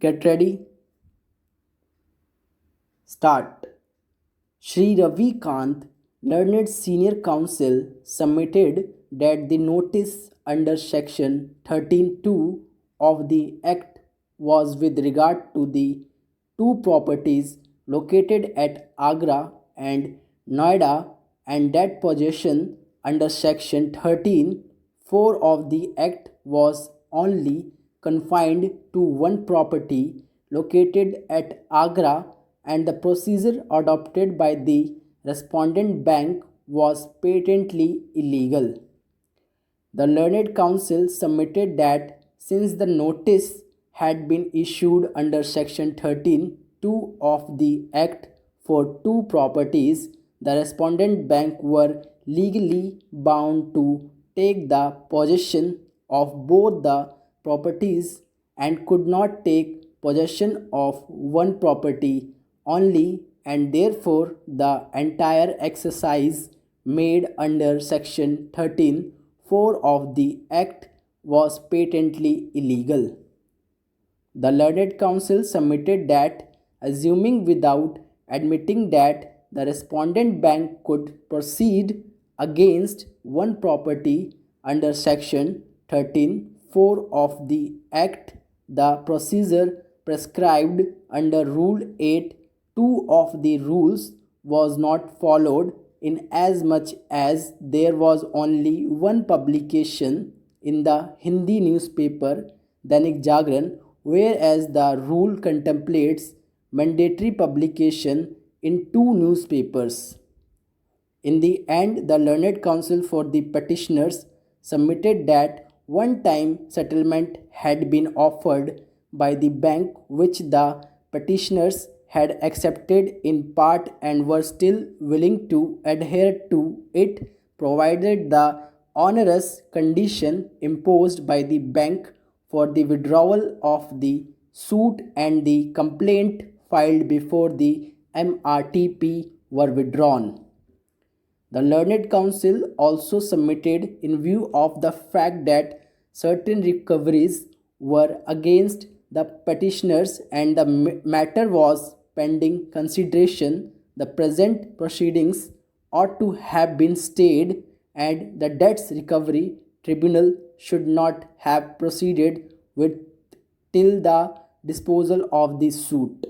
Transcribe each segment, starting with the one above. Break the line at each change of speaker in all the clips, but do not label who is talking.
Get ready, start. Sri Ravi Kant, learned senior counsel, submitted that the notice under section 13(2) of the Act was with regard to the two properties located at Agra and Noida, and that possession under section 13(4) of the Act was only confined to one property located at Agra, and the procedure adopted by the respondent bank was patently illegal. The learned counsel submitted that since the notice had been issued under section 13(2) of the Act for two properties, the respondent bank were legally bound to take the possession of both the properties and could not take possession of one property only, and therefore the entire exercise made under section 13(4) of the Act was patently illegal. The learned counsel submitted that, assuming without admitting that the respondent bank could proceed against one property under section 13(4) of the Act, the procedure prescribed under Rule 8(2) of the rules was not followed, inasmuch as there was only one publication in the Hindi newspaper Dainik Jagran, whereas the rule contemplates mandatory publication in two newspapers. In the end, the learned counsel for the petitioners submitted that one-time settlement had been offered by the bank, which the petitioners had accepted in part and were still willing to adhere to it, provided the onerous condition imposed by the bank for the withdrawal of the suit and the complaint filed before the MRTP were withdrawn. The learned counsel also submitted, in view of the fact that certain recoveries were against the petitioners and the matter was pending consideration, the present proceedings ought to have been stayed and the debts recovery tribunal should not have proceeded with till the disposal of the suit.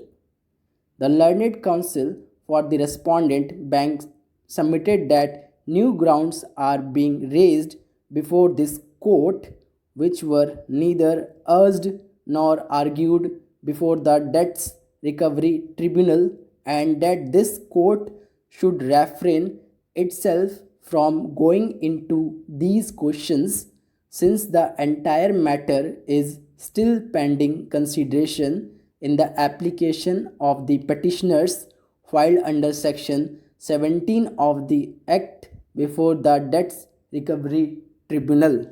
The learned counsel for the respondent bank submitted that new grounds are being raised before this court which were neither urged nor argued before the debts recovery tribunal, and that this court should refrain itself from going into these questions since the entire matter is still pending consideration in the application of the petitioners filed under section 17 of the Act before the Debts Recovery Tribunal.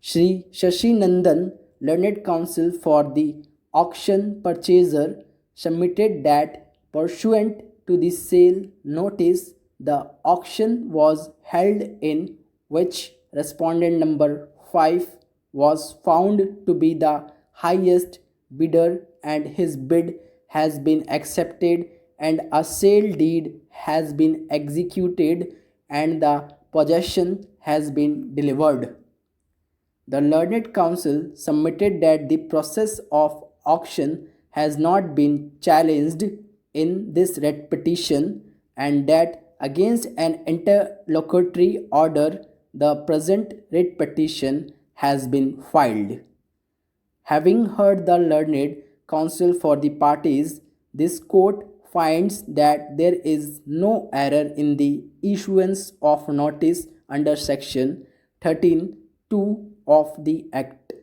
Shri Shashi Nandan, learned counsel for the auction purchaser, submitted that pursuant to the sale notice, the auction was held in which respondent number 5 was found to be the highest bidder and his bid has been accepted and a sale deed has been executed and the possession has been delivered. The learned counsel submitted that the process of auction has not been challenged in this writ petition and that against an interlocutory order the present writ petition has been filed. Having heard the learned counsel for the parties, this court finds that there is no error in the issuance of notice under section 13(2) of the Act.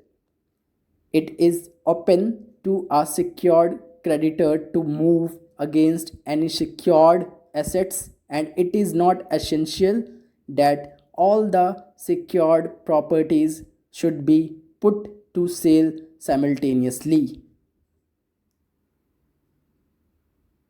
It is open to a secured creditor to move against any secured assets, and it is not essential that all the secured properties should be put to sale simultaneously.